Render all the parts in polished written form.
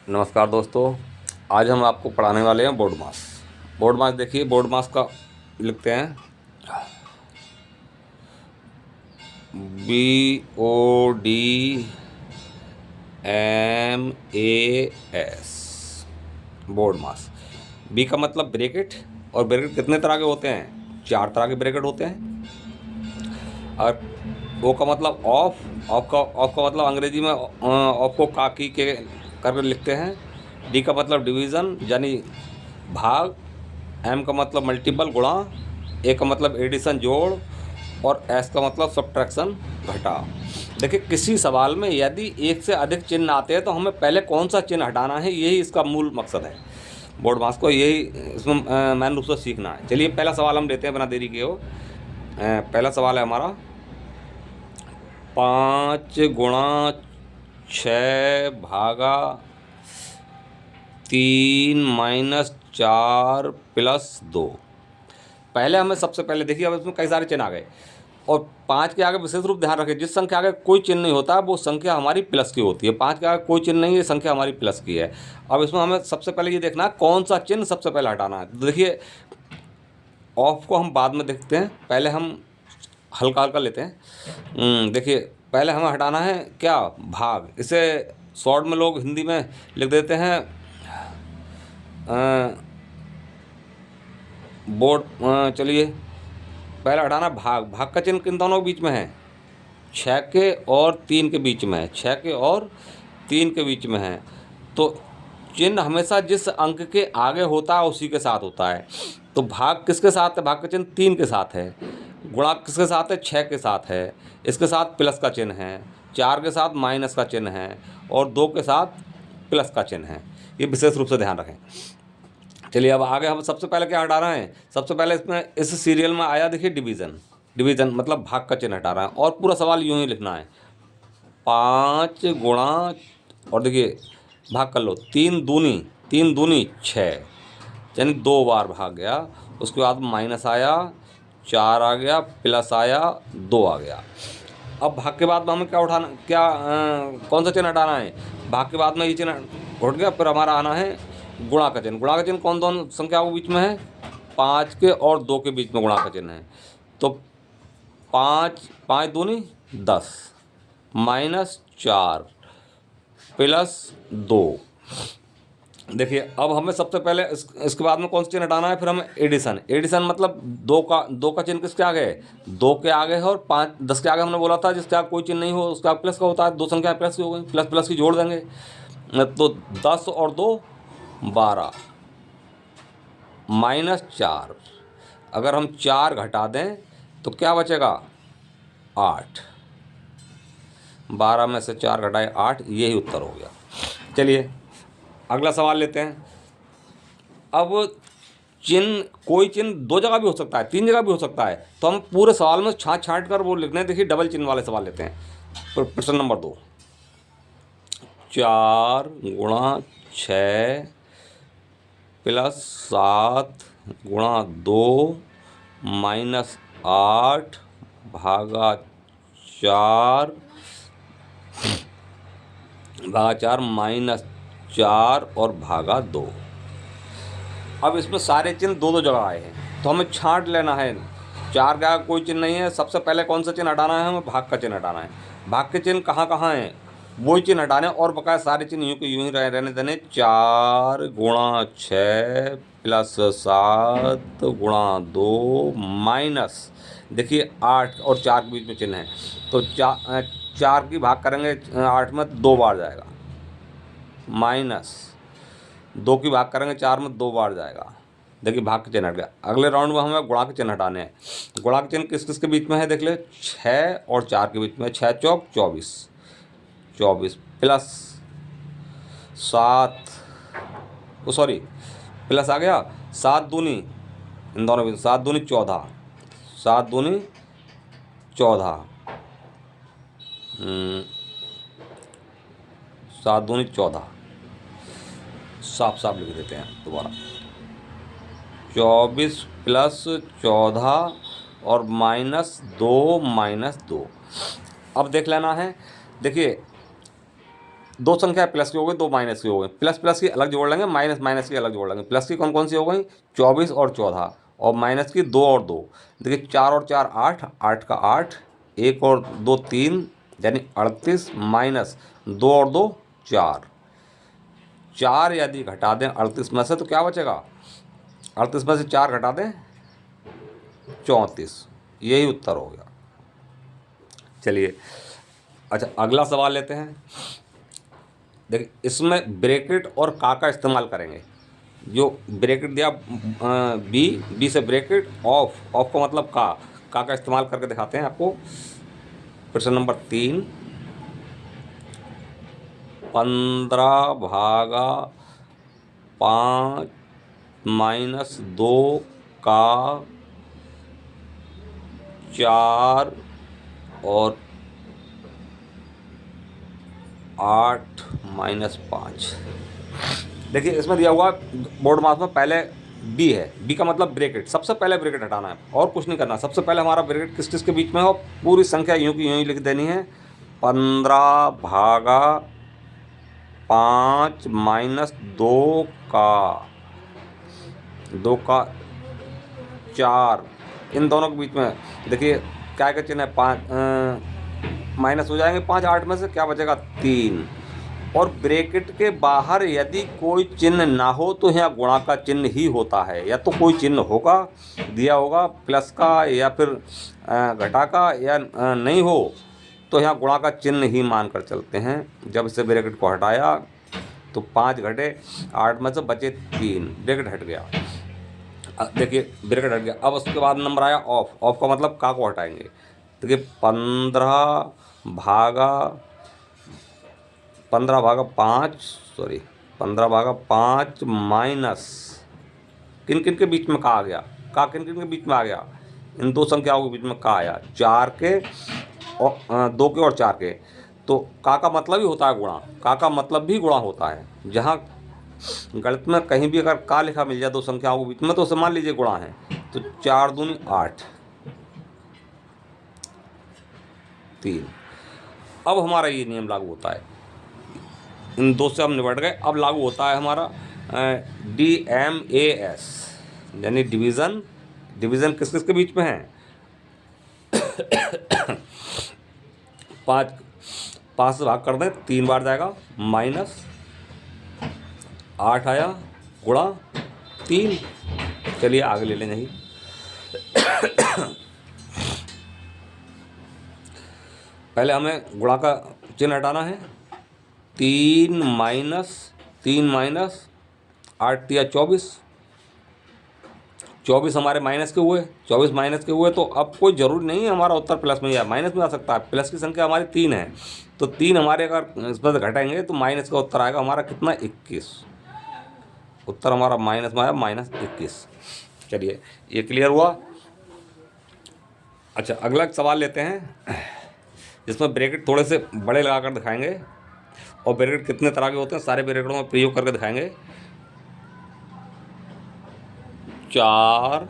नमस्कार दोस्तों। आज हम आपको पढ़ाने वाले हैं बोर्ड मास। बोर्ड मास देखिए, बोर्ड मास का लिखते हैं BODMAS। बोर्ड मास। बी का मतलब ब्रैकेट, और ब्रैकेट कितने तरह के होते हैं? 4 तरह के ब्रैकेट होते हैं। और ओ का मतलब ऑफ। ऑफ का मतलब अंग्रेजी में ऑफ को काकी के करके लिखते हैं। डी का मतलब डिवीज़न यानी भाग। एम का मतलब मल्टीपल गुणा। ए का मतलब एडिशन जोड़। और एस का मतलब सब्ट्रैक्शन घटा। देखिए, किसी सवाल में यदि एक से अधिक चिन्ह आते हैं तो हमें पहले कौन सा चिन्ह हटाना है, यही इसका मूल मकसद है। बोर्ड मास को यही इसमें मेन रूप से सीखना है। चलिए पहला सवाल हम लेते हैं बिना देरी के हो। पहला सवाल है हमारा 5 गुणा 6 भागा 3 माइनस 4 प्लस 2। पहले हमें सबसे पहले देखिए, अब इसमें कई सारे चिन्ह आ गए, और 5 के आगे विशेष रूप ध्यान रखें, जिस संख्या आगे कोई चिन्ह नहीं होता वो संख्या हमारी प्लस की होती है। 5 के आगे कोई चिन्ह नहीं है, संख्या हमारी प्लस की है। अब इसमें हमें सबसे पहले ये देखना है कौन सा चिन्ह सबसे पहले हटाना है। तो देखिए, ऑफ को हम बाद में देखते हैं, पहले हम हल्का हल्का लेते हैं। देखिए, पहले हमें हटाना है क्या? भाग। इसे शॉर्ट में लोग हिंदी में लिख देते हैं बोर्ड। चलिए, पहले हटाना भाग। भाग का चिन्ह किन दोनों के बीच में है? 6 के और 3 के बीच में है। 6 के और 3 के बीच में है। तो चिन्ह हमेशा जिस अंक के आगे होता है उसी के साथ होता है। तो भाग किसके साथ है? भाग का चिन्ह 3 के साथ है। गुणा किसके साथ है? 6 के साथ है। इसके साथ प्लस का चिन्ह है। 4 के साथ माइनस का चिन्ह है। और 2 के साथ प्लस का चिन्ह है। ये विशेष रूप से ध्यान रखें। चलिए, अब आगे हम सबसे पहले क्या हटा रहे हैं? सबसे पहले इसमें इस सीरियल में आया, देखिए, डिवीज़न। डिवीज़न मतलब भाग का चिन्ह हटा रहे हैं, और पूरा सवाल यूँ ही लिखना है 5 गुणा, और देखिए भाग कर लो, 3 दूनी 6, यानी 2 बार भाग गया। उसके बाद माइनस आया, 4 आ गया, प्लस आया, 2 आ गया। अब भाग के बाद में हमें क्या उठाना, कौन सा चिन्ह हटाना है? भाग के बाद में ये चिन्ह उठ गया, फिर हमारा आना है गुणा का चिन्ह। गुणा का चिन्ह कौन दोनों संख्याओं के बीच में है? 5 के और 2 के बीच में गुणा का चिन्ह है। तो 5 दूनी 10, माइनस 4 प्लस 2। देखिए, अब हमें सबसे पहले इसके बाद में कौन सा चिन्ह हटाना है? फिर हमें एडिशन। एडिशन मतलब दो का चिन्ह किसके आगे है? 2 के आगे है। और 5 10 के आगे हमने बोला था जिसके आगे कोई चिन्ह नहीं हो उसका प्लस का होता है। 2 संख्या प्लस की हो गई, प्लस प्लस की जोड़ देंगे। तो 10 और 2 12, माइनस 4। अगर हम 4 घटा दें तो क्या बचेगा? 8। 12 में से 4 घटाए 8, यही उत्तर हो गया। चलिए अगला सवाल लेते हैं। अब चिन्ह, कोई चिन्ह 2 जगह भी हो सकता है, 3 जगह भी हो सकता है। तो हम पूरे सवाल में छाँट छाँट कर वो लिखने हैं। देखिए, डबल चिन्ह वाले सवाल लेते हैं। प्रश्न नंबर 2, 4 गुणा 6 प्लस 7 गुणा 2 माइनस 8 भागा 4 माइनस 4 और भागा 2। अब इसमें सारे चिन्ह 2 जगह आए हैं, तो हमें छांट लेना है। 4 का कोई चिन्ह नहीं है, सबसे पहले कौन सा चिन्ह हटाना है? हमें भाग का चिन्ह हटाना है। भाग के चिन्ह कहाँ कहाँ हैं? वही चिन्ह हटाने, और बकाया सारे चिन्ह यूँ के यूँ ही रहने देने। 4 गुणा 6 प्लस 7 गुणा 2 माइनस, देखिए 8 और 4 के बीच में चिन्ह है। तो 4 की भाग करेंगे 8 में 2 बार जाएगा, माइनस 2 की भाग करेंगे 4 में 2 बार जाएगा। देखिए, भाग के चिन्ह हट गया। अगले राउंड में हमें गुणा के चिन्ह हटाने हैं। गुणा के चिन्ह किस किस के बीच में है? देख ले, 6 और 4 के बीच में। 6 चौक 24, 24 प्लस 7, ओ सॉरी, प्लस आ गया। 7 दूनी, इन दोनों में 7 दूनी 14, 7 दूनी 14, 7 दूनी 14। साफ साफ लिख देते हैं दोबारा, 24 प्लस 14 और -2 -2। अब देख लेना है। देखिए, दो संख्या प्लस की हो गई, दो माइनस की हो गई, प्लस प्लस की अलग जोड़ लेंगे, माइनस माइनस की अलग जोड़ लेंगे। प्लस की कौन कौन सी हो गई, 24 और 14, और माइनस की 2 और 2। देखिए 4 और 4 8, 8 का 8, 1 और 2 3, यानी 38, माइनस 2 और 2 4। 4 यदि घटा दें 38 में से तो क्या बचेगा, 38 में से 4 घटा दें 34। यही उत्तर हो गया। चलिए अच्छा अगला सवाल लेते हैं। देखिए इसमें ब्रैकेट और का इस्तेमाल करेंगे। जो ब्रैकेट दिया बी से ब्रैकेट, ऑफ का मतलब का इस्तेमाल करके दिखाते हैं आपको। प्रश्न नंबर 3, 15/5 माइनस 2 का 4 और 8 माइनस 5। देखिए इसमें दिया हुआ बोर्ड मास में पहले बी है, बी का मतलब ब्रैकेट, सबसे पहले ब्रैकेट हटाना है और कुछ नहीं करना। सबसे पहले हमारा ब्रैकेट किस किस के बीच में हो, पूरी संख्या यूं की यूं ही लिख देनी है। 15/5 माइनस 2 का 4, इन दोनों के बीच में देखिए क्या का चिन्ह है, 5 माइनस हो जाएंगे 5 8 में से, क्या बचेगा 3। और ब्रैकेट के बाहर यदि कोई चिन्ह ना हो तो यहाँ गुणा का चिन्ह ही होता है, या तो कोई चिन्ह होगा दिया होगा प्लस का या फिर घटा का, या नहीं हो तो यहाँ गुणा का चिन्ह ही मान कर चलते हैं। जब इसे ब्रैकेट को हटाया तो 5 घटे 8 में से बचे 3, ब्रैकेट हट गया। देखिए ब्रैकेट हट गया। अब उसके बाद नंबर आया ऑफ का मतलब का को हटाएंगे। देखिए 15/5 माइनस किन किन के बीच में का आ गया, का किन किन के बीच में आ गया, इन दो संख्याओं के बीच में का आया, 4 के और 2 के और 4 के। तो का मतलब ही होता है गुणा, का मतलब भी गुणा होता है। जहाँ गणित में कहीं भी अगर का लिखा मिल जाए दो संख्याओं के बीच में तो उसे मान लीजिए गुणा है। तो 4 दूनी 8, 3। अब हमारा ये नियम लागू होता है, इन दो से हम निपट गए। अब लागू होता है हमारा DMAS, यानी डिवीज़न। डिवीज़न किस किस के बीच में है, 5 से भाग कर दें 3 बार जाएगा, माइनस 8 आया गुणा 3। चलिए आगे ले लेंगे ही। पहले हमें गुणा का चिन्ह हटाना है। 3 माइनस 8 या 24, 24 हमारे माइनस के हुए, 24 माइनस के हुए। तो अब कोई ज़रूरी नहीं है हमारा उत्तर प्लस में या माइनस में आ सकता है। प्लस की संख्या हमारी 3 है, तो 3 हमारे अगर इस पर घटाएंगे तो माइनस का उत्तर आएगा हमारा कितना, 21। उत्तर हमारा माइनस में आया, -21। चलिए ये क्लियर हुआ। अच्छा अगला सवाल लेते हैं, जिसमें ब्रैकेट थोड़े से बड़े लगा कर दिखाएंगे और ब्रैकेट कितने तरह के होते हैं सारे ब्रैकेटों में प्रयोग करके दिखाएंगे। 4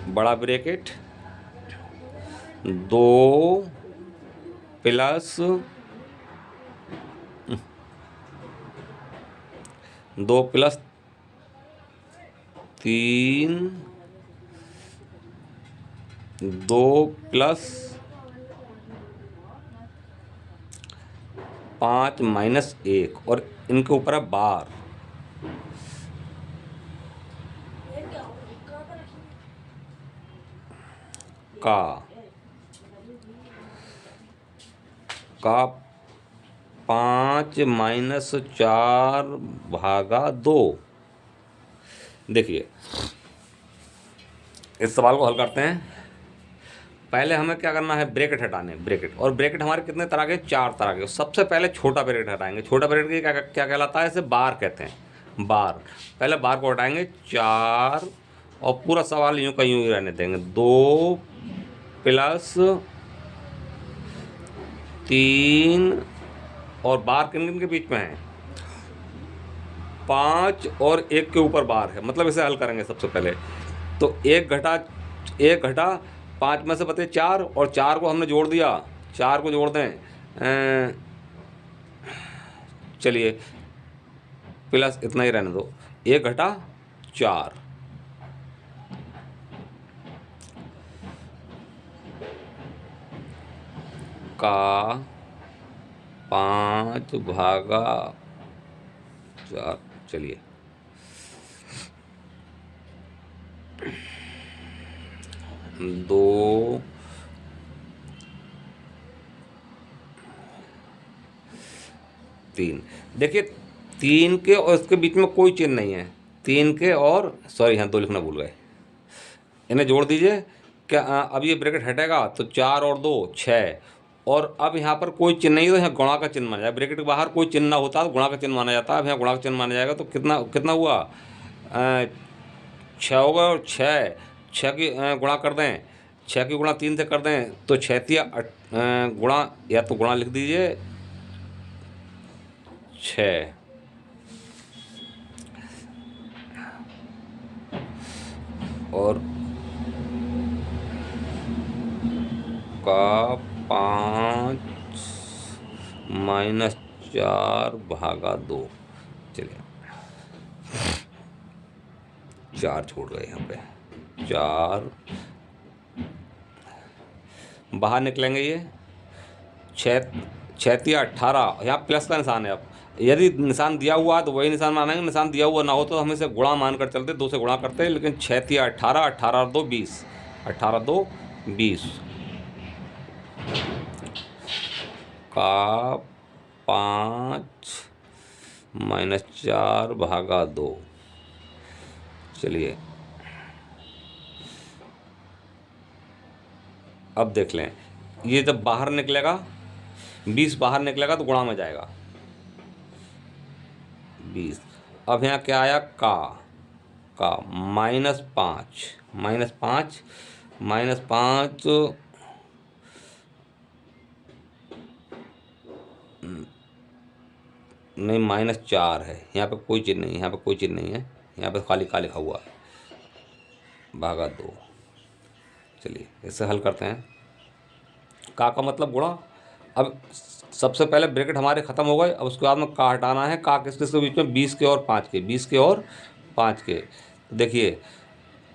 बड़ा ब्रैकेट, 2 प्लस 3, 2 प्लस 5 माइनस 1, और इनके ऊपर है बार। का 5 माइनस 4/2। देखिए इस सवाल को हल करते हैं। पहले हमें क्या करना है, ब्रैकेट हटाने, ब्रैकेट। और ब्रैकेट हमारे कितने तरह के, 4 तरह के। सबसे पहले छोटा ब्रैकेट हटाएंगे। छोटा ब्रैकेट के क्या कहलाता है, इसे बार कहते हैं, बार। पहले बार को हटाएंगे 4, और पूरा सवाल यूं का यूं ही रहने देंगे। 2 प्लस 3, और बार किन किन के बीच में है, 5 और 1 के ऊपर बार है। मतलब इसे हल करेंगे सबसे पहले। तो 1 घटा 5 में से बचे 4, और 4 को हमने जोड़ दिया, 4 को जोड़ दें चलिए प्लस इतना ही रहने दो, 1 घटा 4, का 5 भागा 4। चलिए 2 3। देखिए 3 के और इसके बीच में कोई चिन्ह नहीं है, 3 के और सॉरी यहाँ 2 लिखना भूल गए, इन्हें जोड़ दीजिए। क्या अब ये ब्रैकेट हटेगा तो 4 और 2 6, और अब यहाँ पर कोई चिन्ह नहीं है तो यहाँ गुणा का चिन्ह माना जाए। ब्रैकेट के बाहर कोई चिन्ह ना होता तो गुणा का चिन्ह माना जाता है, अब यहाँ गुणा का चिन्ह माना जाएगा। तो कितना कितना हुआ, 6 होगा, और 6 की गुणा कर दें, 6 की गुणा 3 से कर दें तो 6 गुणा, या तो गुणा लिख दीजिए 6, और का 5 माइनस 4 भागा 2। चलिए 4 छोड़ गए यहाँ पे, 4 बाहर निकलेंगे, ये 6 या 18, यहाँ प्लस का निशान है। अब यदि निशान दिया हुआ है तो वही निशान मानेंगे, निशान दिया हुआ ना हो तो हम इसे गुणा मान कर चलते, 2 से गुणा करते, लेकिन 6 या 18, 18 और 2 20, 18 2 20, का 5 माइनस 4 भागा 2। चलिए अब देख लें, ये जब बाहर निकलेगा 20 बाहर निकलेगा तो गुणा में जाएगा 20। अब यहाँ क्या आया, का -5 नहीं -4 है, यहाँ पे कोई चिन्ह नहीं, यहाँ पे कोई चिन्ह नहीं है, यहाँ पे खाली का लिखा हुआ है भागा 2। चलिए इससे हल करते हैं। का मतलब गुणा। अब सबसे पहले ब्रैकेट हमारे ख़त्म हो गए, अब उसके बाद में का हटाना है। का किस किस के बीच में, 20 के और 5 के, 20 के और 5 के। देखिए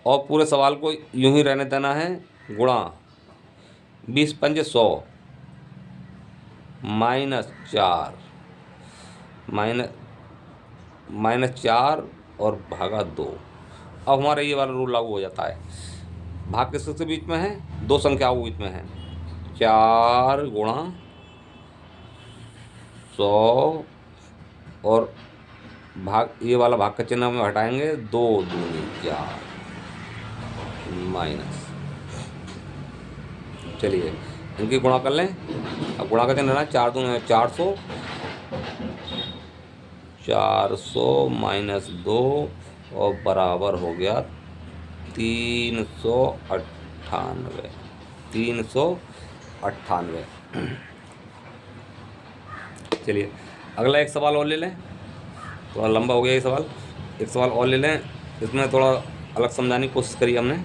और पूरे सवाल को यूं ही रहने देना है, गुणा 20 पंजे 100 -4 -4 और भागा 2। अब हमारा ये वाला रूल लागू हो जाता है। भाग किस किसके बीच में है, 2 संख्याओं के बीच में है, 4 गुणा 100, और भाग, ये वाला भाग का चिन्ह हम हटाएंगे, 2 दूनी 4 माइनस। चलिए इनकी गुणा कर लें। अब गुणा का चिन्ह है 4 दूनी 400, 400 माइनस 2 और बराबर हो गया 398। चलिए अगला एक सवाल और ले लें, थोड़ा लंबा हो गया ये सवाल, एक सवाल और ले लें, इसमें थोड़ा अलग समझाने की कोशिश करी हमने।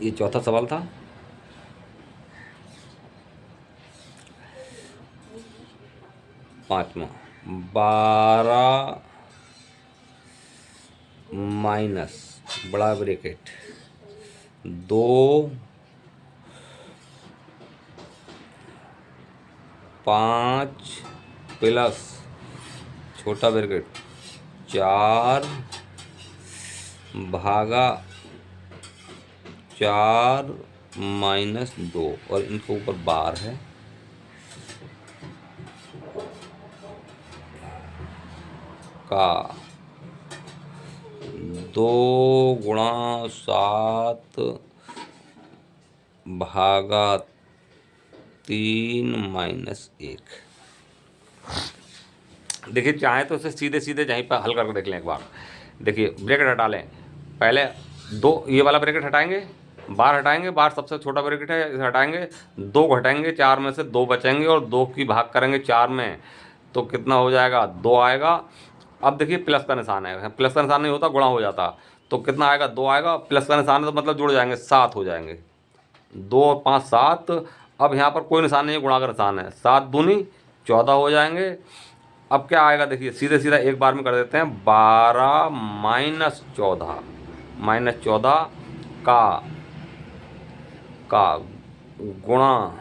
ये चौथा सवाल था। पाँचवा, 12 माइनस बड़ा ब्रैकेट 2 5 प्लस छोटा ब्रैकेट 4 भागा 4 माइनस 2, और इनके ऊपर बार है, का 2 गुणा 7 भागा 3 माइनस 1। देखिए चाहे तो इसे सीधे सीधे यहीं पर हल करके देख लें एक बार। देखिए ब्रैकेट हटा लें, पहले 2 ये वाला ब्रैकेट हटाएंगे, बार हटाएंगे, बार सबसे छोटा ब्रैकेट है, इसे हटाएंगे, 2 घटाएंगे, 4 में से 2 बचेंगे और 2 की भाग करेंगे 4 में तो कितना हो जाएगा, 2 आएगा। अब देखिए प्लस का निशान है, प्लस का निशान नहीं होता गुणा हो जाता, तो कितना आएगा, 2 आएगा, प्लस का निशान है तो मतलब जुड़ जाएंगे, 7 हो जाएंगे, 2 और 5 7, अब यहाँ पर कोई निशान नहीं है, गुणा का निशान है। 7 दूनी 14 हो जाएंगे। अब क्या आएगा देखिए, सीधे सीधा एक बार में कर देते हैं। 12 माइनस 14 का गुणा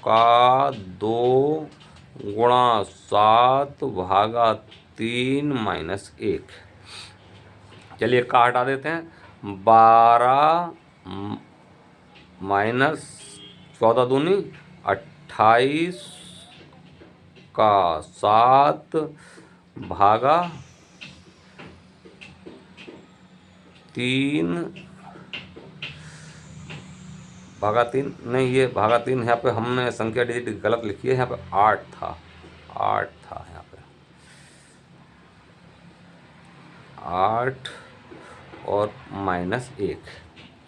का दो गुणा 7 भागा 3 माइनस 1। चलिए का हटा देते हैं। 12 माइनस 14 दूनी 28 का 7 भागा 3 नहीं, ये भागा 3 यहाँ पे हमने संख्या डिजिट गलत लिखी है। यहाँ पे 8 था यहाँ पे 8 और माइनस 1।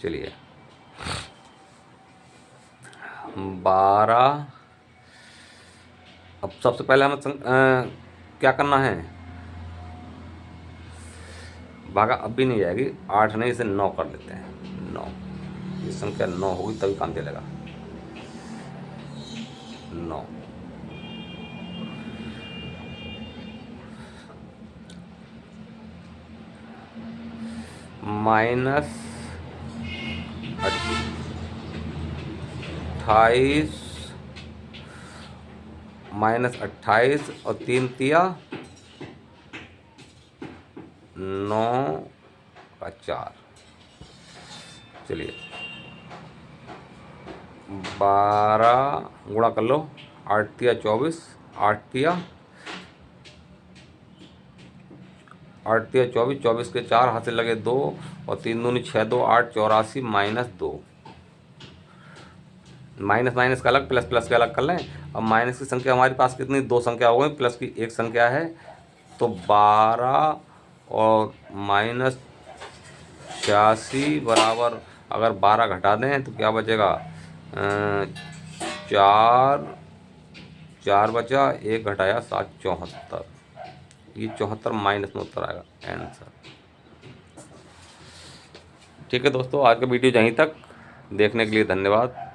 चलिए 12। अब सबसे पहले हमें क्या करना है, भागा अब भी नहीं जाएगी, 8 नहीं, इसे 9 कर लेते हैं। 9, ये संख्या 9 होगी तभी काम चलेगा। 9 माइनस 28 और 3 तिया 9 का 4। चलिए 12 गुणा कर लो, 8 तिया 24, 8 तिया 24, 24 के 4 हाथ से लगे 2 और 3 दूनी 6, 2 8, 84 माइनस 2। माइनस माइनस का अलग, प्लस प्लस का अलग कर लें। अब माइनस की संख्या हमारे पास कितनी, 2 संख्या हो गई, प्लस की 1 संख्या है। तो 12 और माइनस 86 बराबर, अगर 12 घटा दें तो क्या बचेगा, 4 बचा, 1 घटाया 7, 74। ये 74 माइनस में उत्तर आएगा आंसर। ठीक है दोस्तों, आज का वीडियो यहीं तक। देखने के लिए धन्यवाद।